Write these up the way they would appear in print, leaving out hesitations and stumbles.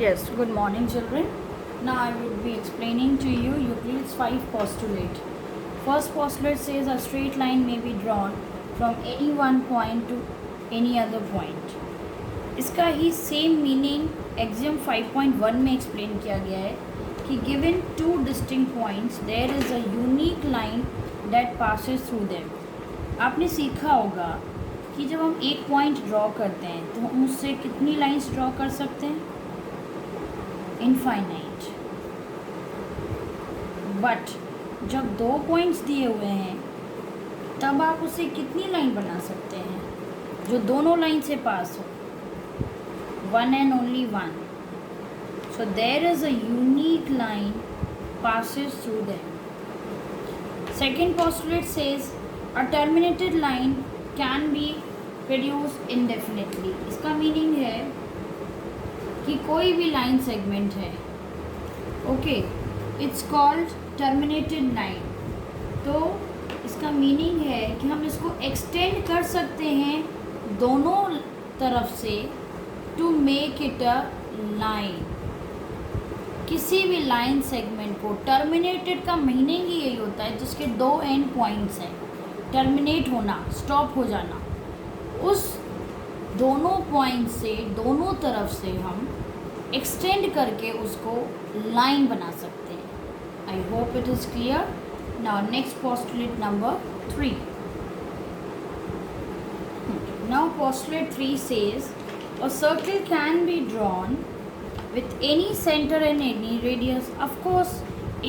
Yes, good morning, children. Now I would be explaining to you Euclid's 5 postulate. First postulate says a straight line may be drawn from any one point to any other point. इसका ही same meaning exam 5.1 में explain किया गया है कि given two distinct points there is a unique line that passes through them. आपने सीखा होगा कि जब हम एक पॉइंट ड्रॉ करते हैं तो हम उससे कितनी लाइंस ड्रॉ कर सकते हैं? इनफाइनाइट. बट जब दो पॉइंट्स दिए हुए हैं तब आप उसे कितनी लाइन बना सकते हैं जो दोनों लाइन से पास हो? One and only one. So there is a unique line passes through them. Second postulate says a terminated line can be produced indefinitely. इसका मीनिंग है कि कोई भी लाइन सेगमेंट है, okay, it's called terminated line. तो इसका meaning है कि हम इसको एक्सटेंड कर सकते हैं दोनों तरफ से to make it a line. किसी भी लाइन सेगमेंट को टर्मिनेटेड का मीनिंग ही यही होता है जिसके दो एंड पॉइंट्स हैं. टर्मिनेट होना, स्टॉप हो जाना. उस दोनों पॉइंट से दोनों तरफ से हम एक्सटेंड करके उसको लाइन बना सकते हैं. आई hope it is clear. Now next postulate number 3. Now postulate 3 says a circle can be drawn with any center and any radius. Of course,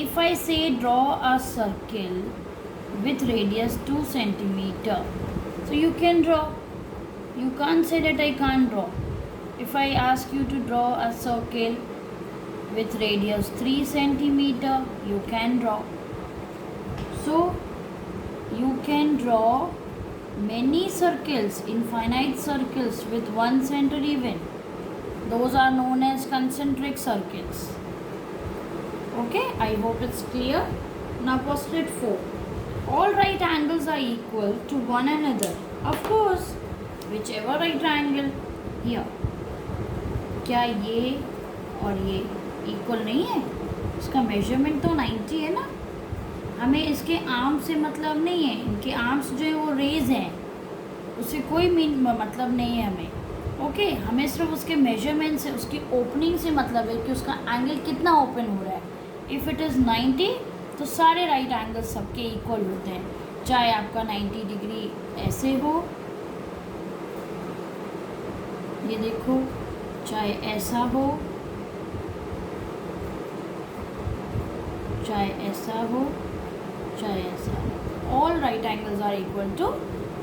if I say draw a circle with radius 2 centimeter, so you can draw. You can't say that I can't draw. If I ask you to draw a circle with radius 3 centimeter, you can draw. So you can draw many circles, infinite circles with one center even. Those are known as concentric circles. Okay, I hope it's clear. Now postulate 4. All right angles are equal to one another. Of course, whichever right angle here. क्या ये और ये equal नहीं है? इसका measurement तो 90 है ना. हमें इसके आर्म से मतलब नहीं है. इनके आर्म्स जो है वो रेज हैं, उससे कोई मतलब नहीं है हमें. ओके, हमें सिर्फ उसके मेजरमेंट से, उसकी ओपनिंग से मतलब है कि उसका एंगल कितना ओपन हो रहा है. इफ़ इट इज़ 90 तो सारे राइट एंगल्स सबके इक्वल होते हैं, चाहे आपका 90 डिग्री ऐसे हो, ये देखो, चाहे ऐसा हो, चाहे ऐसा हो, चाहे ऐसा हो. All right angles are equal to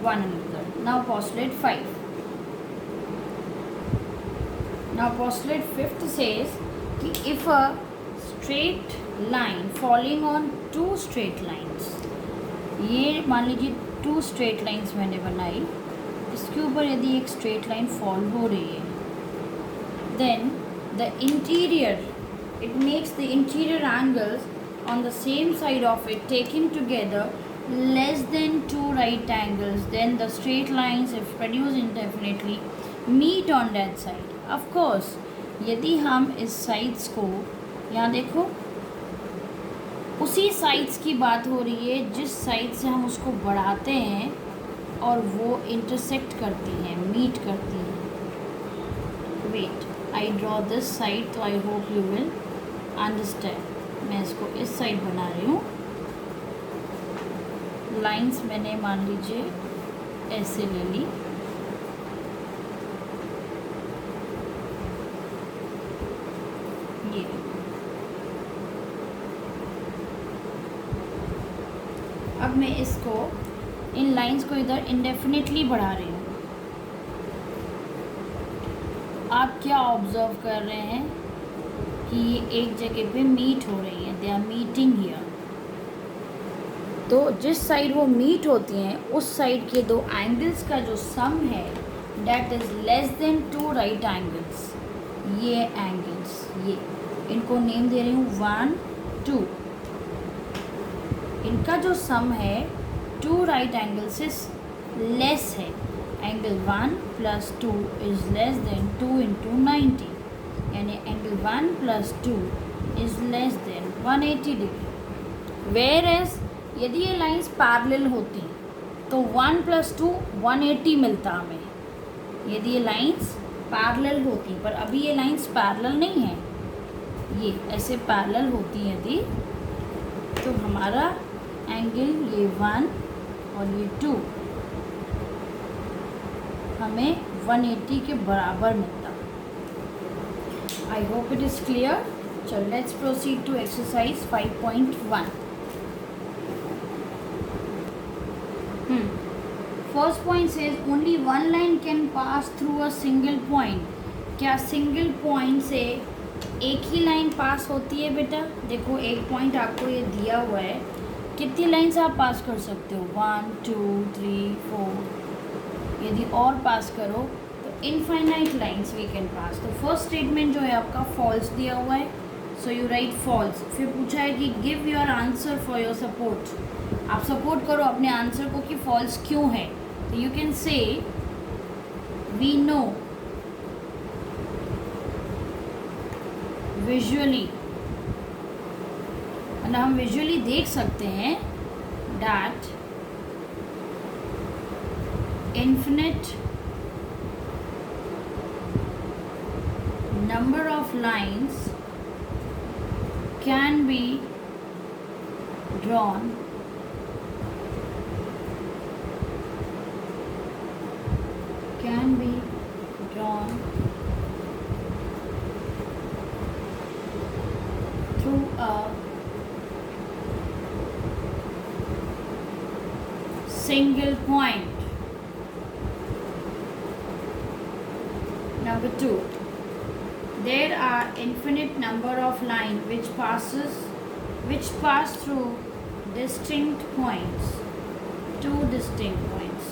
one another. Now postulate 5. Now postulate 5th says कि if a straight line falling on two straight lines, ये मान लीजिए 2 straight lines मैंने बनाई, इसके ऊपर यदि एक straight line fall हो रही है, then the interior, it makes the interior angles on the same side of it taken together less than 2 right angles, then the straight lines, if produced indefinitely, meet on that side. Of course, यदि हम इस sides को, यहाँ देखो, उसी sides की बात हो रही है जिस साइड से हम उसको बढ़ाते हैं और वो इंटरसेक्ट करती हैं, मीट करती हैं. Wait, I draw this side, तो I hope you will understand. मैं इसको इस साइड बना रही हूँ. लाइंस मैंने मान लीजिए ऐसे ले ली. ये अब मैं इसको, इन लाइंस को इधर इंडेफिनिटली बढ़ा रही हूँ. आप क्या ऑब्जर्व कर रहे हैं कि ये एक जगह पे मीट हो रही है. They are meeting here. तो जिस साइड वो मीट होती हैं उस साइड के दो एंगल्स का जो सम है that is less than 2 right angles. ये एंगल्स, ये इनको नेम दे रही हूँ 1, 2. इनका जो सम है 2 राइट एंगल से लेस है. Angle 1 + 2 is less than 2 × 90. यानी angle 1 + 2 is less than 180 degree. Whereas यदि ये लाइंस पैरेलल होती तो 1 + 2 180 मिलता हमें, यदि ये लाइंस पैरेलल होती। पर अभी ये लाइंस पैरेलल नहीं है, ये ऐसे पैरेलल होती यदि तो हमारा एंगल ये 1 और ये 2 हमें 180 के बराबर मिलता। I hope it is clear. चलो let's proceed to exercise 5.1। First point says only one line can pass through a single point. क्या सिंगल पॉइंट से एक ही लाइन पास होती है बेटा? देखो एक पॉइंट आपको ये दिया हुआ है, कितनी लाइन्स आप पास कर सकते हो? 1 2 3 4। यदि और पास करो तो infinite lines we can pass. तो फर्स्ट स्टेटमेंट जो है आपका फॉल्स दिया हुआ है, सो यू राइट फॉल्स। फिर पूछा है कि give your answer for your support. आप सपोर्ट करो अपने आंसर को कि फॉल्स क्यों है। तो you can say we know visually, मतलब हम विजुअली देख सकते हैं that infinite number of lines can be drawn through a single point. Number 2, there are infinite number of lines which pass through distinct points, two distinct points.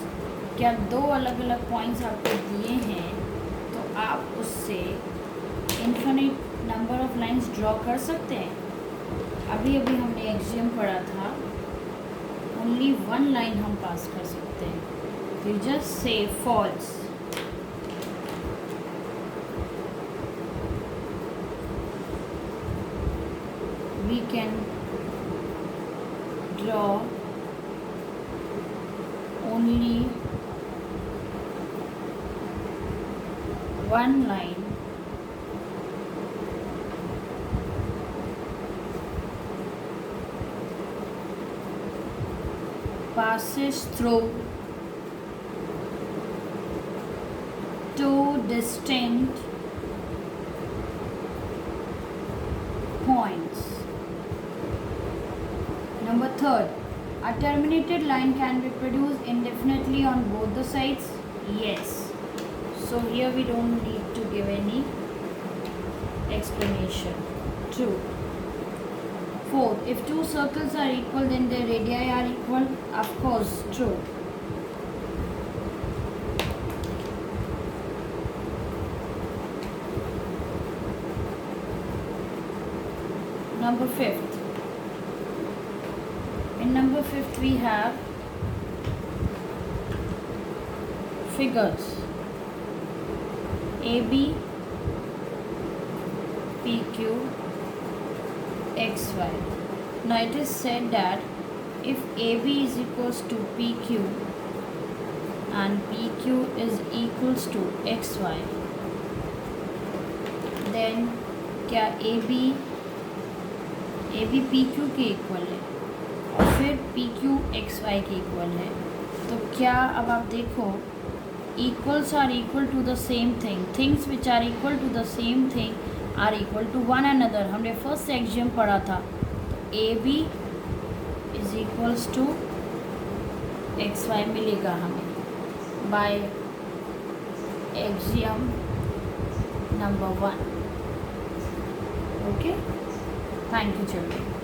क्या दो अलग अलग points आपको दिए हैं तो आप उससे infinite number of lines draw कर सकते हैं। अभी अभी हमने एक्सियम पढ़ा था ओनली वन लाइन हम पास कर सकते हैं। तो just say false. We can draw only one line passes through two distinct points. Number 3, a terminated line can be produced indefinitely on both the sides. Yes. So here we don't need to give any explanation. True. 4, if two circles are equal then their radii are equal. Of course, true. Number 5th. In number 5th we have figures AB, PQ, XY. Now it is said that if AB is equals to PQ and PQ is equals to XY, then क्या AB PQ के equal है और फिर PQ XY के equal है। तो क्या अब आप देखो equals are equal to the same thing, things which are equal to the same thing are equal to one another। हमने फर्स्ट एक्सियम पढ़ा था। तो AB is equals to XY मिलेगा हमें by axiom number 1। Okay, thank you children.